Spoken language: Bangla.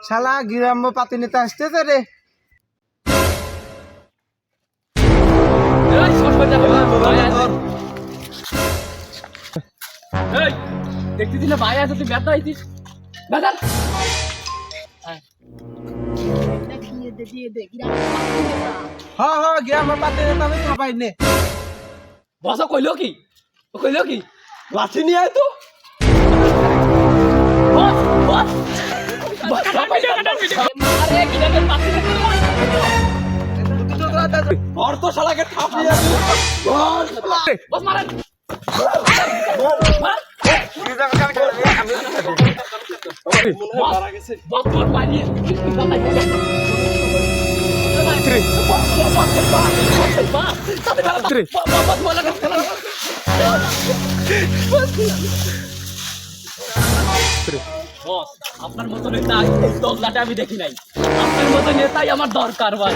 শালা গ্রাম্য পাতি নেতা আসতেছে রে। দেখতেছি না ভাই আছে, তুই ব্যথা আইছিস ব্যথা। হ্যাঁ গ্রাম্য পাতি নেতা আমি খাপাই নে। বসা কইলো কি লাঠি নিয়ে আয় তো। और तो साला के थाप लिया बस मार বস আপনার মতো নেতা এই দলটা আমি দেখি নাই। আপনার মতো নেতাই আমার দরকার ভাই।